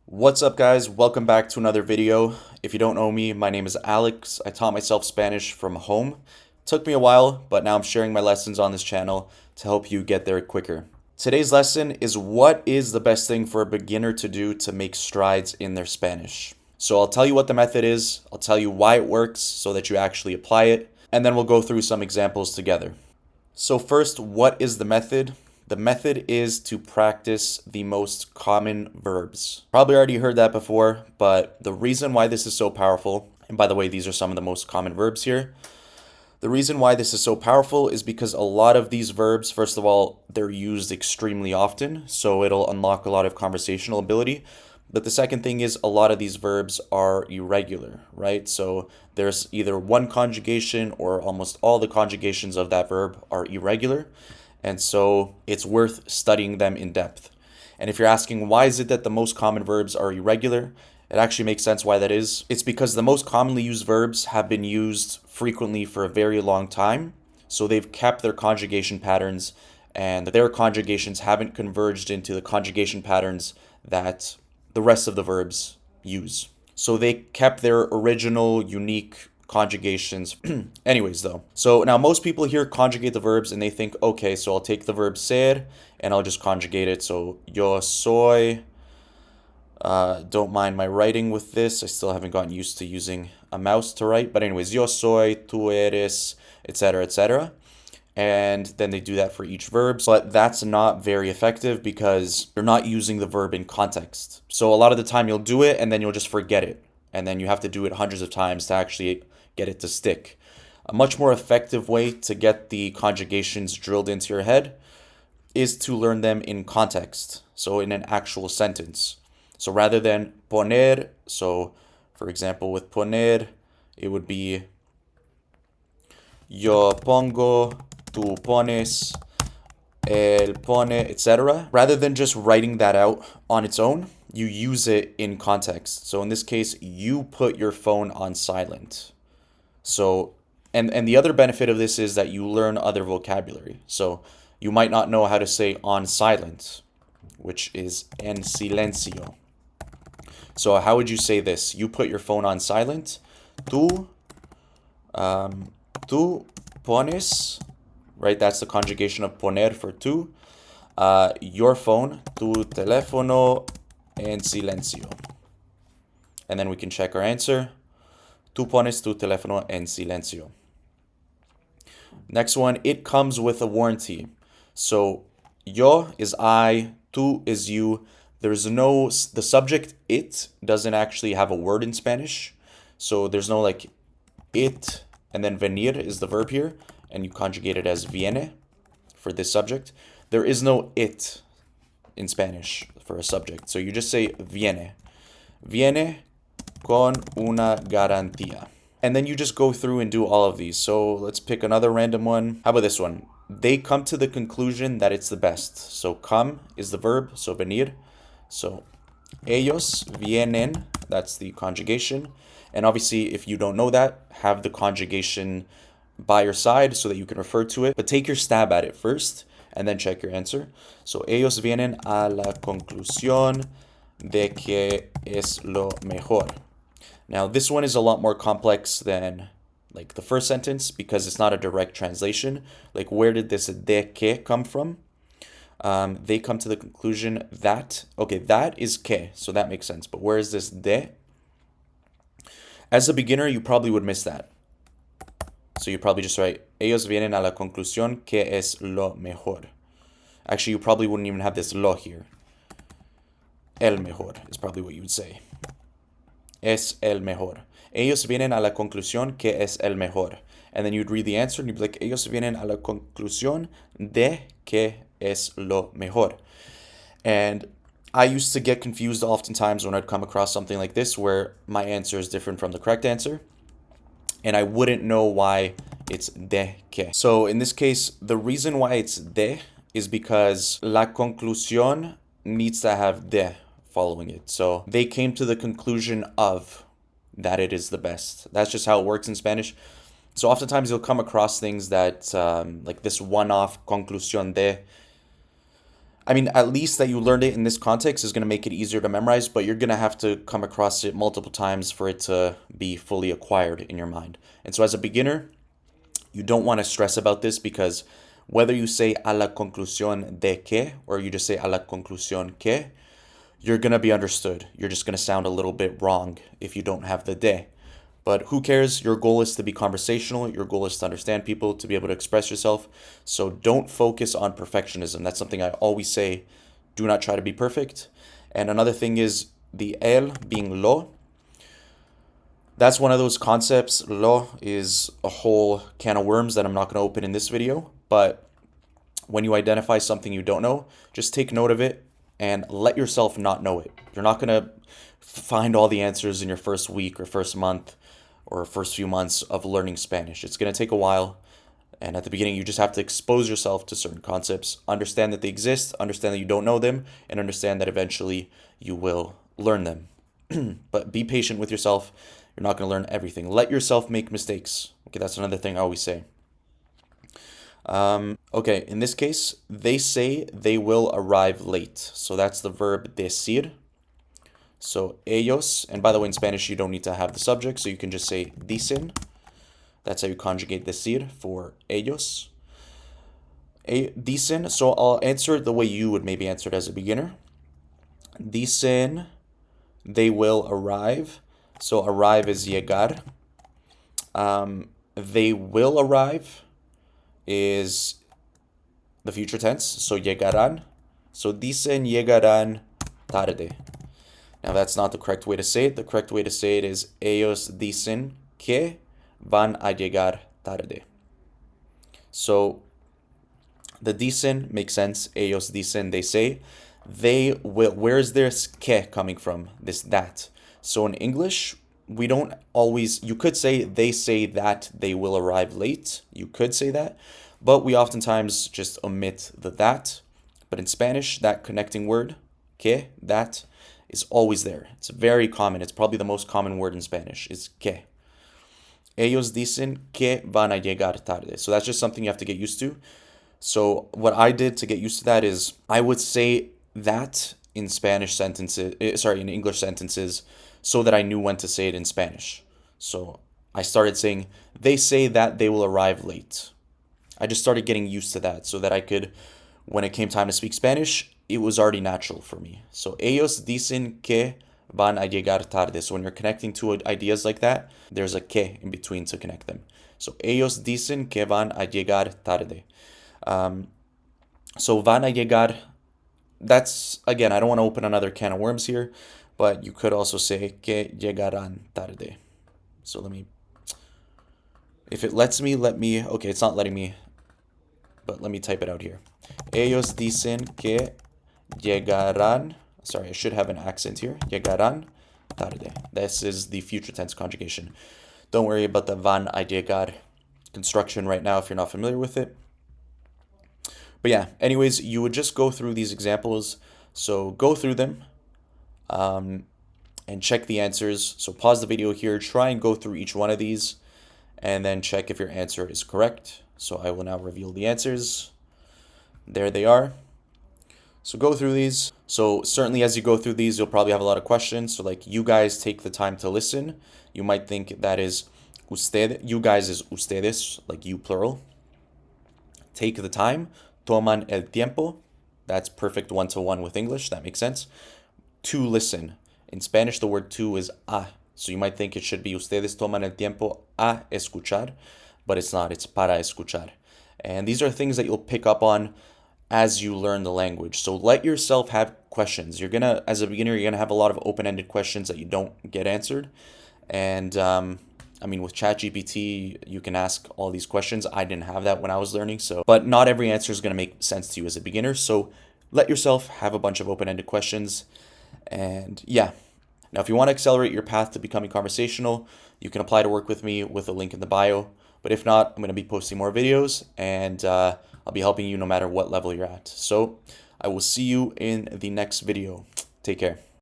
What's up, guys? Welcome back to another video. If you don't know me, my name is Alex. I taught myself Spanish from home. Took me a while, but now I'm sharing my lessons on this channel to help you get there quicker. Today's lesson is what is the best thing for a beginner to do to make strides in their Spanish. So I'll tell you what the method is, I'll tell you why it works so that you actually apply it, and then we'll go through some examples together. So first, what is the method? The method is to practice the most common verbs. Probably already heard that before, but the reason why this is so powerful, and by the way, these are some of the most common verbs here. The reason why this is so powerful is because a lot of these verbs, first of all, they're used extremely often, so it'll unlock a lot of conversational ability. But the second thing is a lot of these verbs are irregular, right? So there's either one conjugation or almost all the conjugations of that verb are irregular. And so it's worth studying them in depth. And if you're asking why is it that the most common verbs are irregular, it actually makes sense why that is. It's because the most commonly used verbs have been used frequently for a very long time. So they've kept their conjugation patterns and their conjugations haven't converged into the conjugation patterns that the rest of the verbs use. So they kept their original unique conjugations. Anyways, though. So now most people here conjugate the verbs and they think, okay, so I'll take the verb ser and I'll just conjugate it. So yo soy. Don't mind my writing with this. I still haven't gotten used to using a mouse to write. But anyways, yo soy, tú eres, etc., etc. And then they do that for each verb. But that's not very effective because you're not using the verb in context. So a lot of the time you'll do it and then you'll just forget it. And then you have to do it hundreds of times to actually get it to stick. A much more effective way to get the conjugations drilled into your head is to learn them in context. So in an actual sentence. So rather than poner, so for example with poner, it would be yo pongo, tú pones, él pone, etc. Rather than just writing that out on its own, you use it in context. So in this case, you put your phone on silent. So, and the other benefit of this is that you learn other vocabulary. So you might not know how to say on silent, which is en silencio. So how would you say this? You put your phone on silent. Tú pones, right? That's the conjugation of poner for tú. Your phone, tu teléfono en silencio. And then we can check our answer. Tú pones tu teléfono en silencio. Next one, it comes with a warranty. So yo is I, tú is you. There's no, the subject it doesn't actually have a word in Spanish. So there's no like it and then venir is the verb here. And you conjugate it as viene for this subject. There is no it in Spanish for a subject. So you just say viene. Viene con una garantía. And then you just go through and do all of these. So let's pick another random one. How about this one? They come to the conclusion that it's the best. So come is the verb, so venir. So ellos vienen, that's the conjugation. And obviously, if you don't know that, have the conjugation by your side so that you can refer to it. But take your stab at it first and then check your answer. So ellos vienen a la conclusión de que es lo mejor. Now, this one is a lot more complex than like the first sentence because it's not a direct translation. Like, where did this de que come from? They come to the conclusion that, okay, that is que, so that makes sense. But where is this de? As a beginner, you probably would miss that. So you probably just write, ellos vienen a la conclusión que es lo mejor. Actually, you probably wouldn't even have this lo here. El mejor is probably what you would say. Es el mejor. Ellos vienen a la conclusión que es el mejor. And then you'd read the answer and you'd be like, ellos vienen a la conclusión de que es lo mejor. And I used to get confused oftentimes when I'd come across something like this where my answer is different from the correct answer. And I wouldn't know why it's de que. So in this case, the reason why it's de is because la conclusión needs to have de following it. So they came to the conclusion of that it is the best. That's just how it works in Spanish. So oftentimes you'll come across things that like this one-off conclusión de I mean, at least that you learned it in this context is going to make it easier to memorize, but you're going to have to come across it multiple times for it to be fully acquired in your mind. And so as a beginner, you don't want to stress about this because whether you say a la conclusión de que or you just say a la conclusión que, you're going to be understood. You're just going to sound a little bit wrong if you don't have the de. But who cares? Your goal is to be conversational. Your goal is to understand people, to be able to express yourself. So don't focus on perfectionism. That's something I always say. Do not try to be perfect. And another thing is the el being lo. That's one of those concepts. Lo is a whole can of worms that I'm not going to open in this video. But when you identify something you don't know, just take note of it and let yourself not know it. You're not going to find all the answers in your first week or first month or first few months of learning Spanish. It's going to take a while. And at the beginning, you just have to expose yourself to certain concepts, understand that they exist, understand that you don't know them, and understand that eventually you will learn them. But be patient with yourself. You're not going to learn everything. Let yourself make mistakes. Okay, that's another thing I always say. Okay, in this case, they say they will arrive late. So that's the verb decir. So ellos, and by the way, in Spanish, you don't need to have the subject, so you can just say dicen. That's how you conjugate decir for ellos. Dicen, so I'll answer it the way you would maybe answer it as a beginner. Dicen they will arrive. So arrive is llegar. They will arrive is the future tense, so llegarán. So dicen llegarán tarde. Now that's not the correct way to say it. The correct way to say it is ellos dicen que van a llegar tarde. So the dicen makes sense. Ellos dicen, they say. They will. Where is this que coming from? This that. So in English, we don't always. You could say they say that they will arrive late. You could say that, but we oftentimes just omit the that. But in Spanish, that connecting word, que, that, is always there. It's very common. It's probably the most common word in Spanish. Is que. Ellos dicen que van a llegar tarde. So that's just something you have to get used to. So what I did to get used to that is I would say that in Spanish sentences, in English sentences, so that I knew when to say it in Spanish. So I started saying, they say that they will arrive late. I just started getting used to that so that I could, when it came time to speak Spanish, it was already natural for me. So ellos dicen que van a llegar tarde. So when you're connecting two ideas like that, there's a que in between to connect them. So ellos dicen que van a llegar tarde. So van a llegar, that's, again, I don't want to open another can of worms here, but you could also say que llegarán tarde. So if it lets me, okay, it's not letting me, but let me type it out here. Ellos dicen que llegarán, sorry, I should have an accent here. Llegarán tarde. This is the future tense conjugation. Don't worry about the van a llegar construction right now if you're not familiar with it. But yeah, anyways, you would just go through these examples. So go through them and check the answers. So pause the video here, try and go through each one of these, and then check if your answer is correct. So I will now reveal the answers. There they are. So go through these. So certainly as you go through these, you'll probably have a lot of questions. So like, you guys take the time to listen. You might think that is usted. You guys is ustedes, like you plural. Take the time. Toman el tiempo. That's perfect one-to-one with English. That makes sense. To listen. In Spanish, the word to is a. So you might think it should be ustedes toman el tiempo a escuchar, but it's not. It's para escuchar. And these are things that you'll pick up on as you learn the language. So let yourself have questions. You're gonna, as a beginner, you're gonna have a lot of open-ended questions that you don't get answered. And I mean, with ChatGPT, you can ask all these questions. I didn't have that when I was learning, but not every answer is gonna make sense to you as a beginner. So let yourself have a bunch of open-ended questions. And yeah. Now, if you want to accelerate your path to becoming conversational, you can apply to work with me with a link in the bio. But if not, I'm going to be posting more videos, and I'll be helping you no matter what level you're at. So I will see you in the next video. Take care.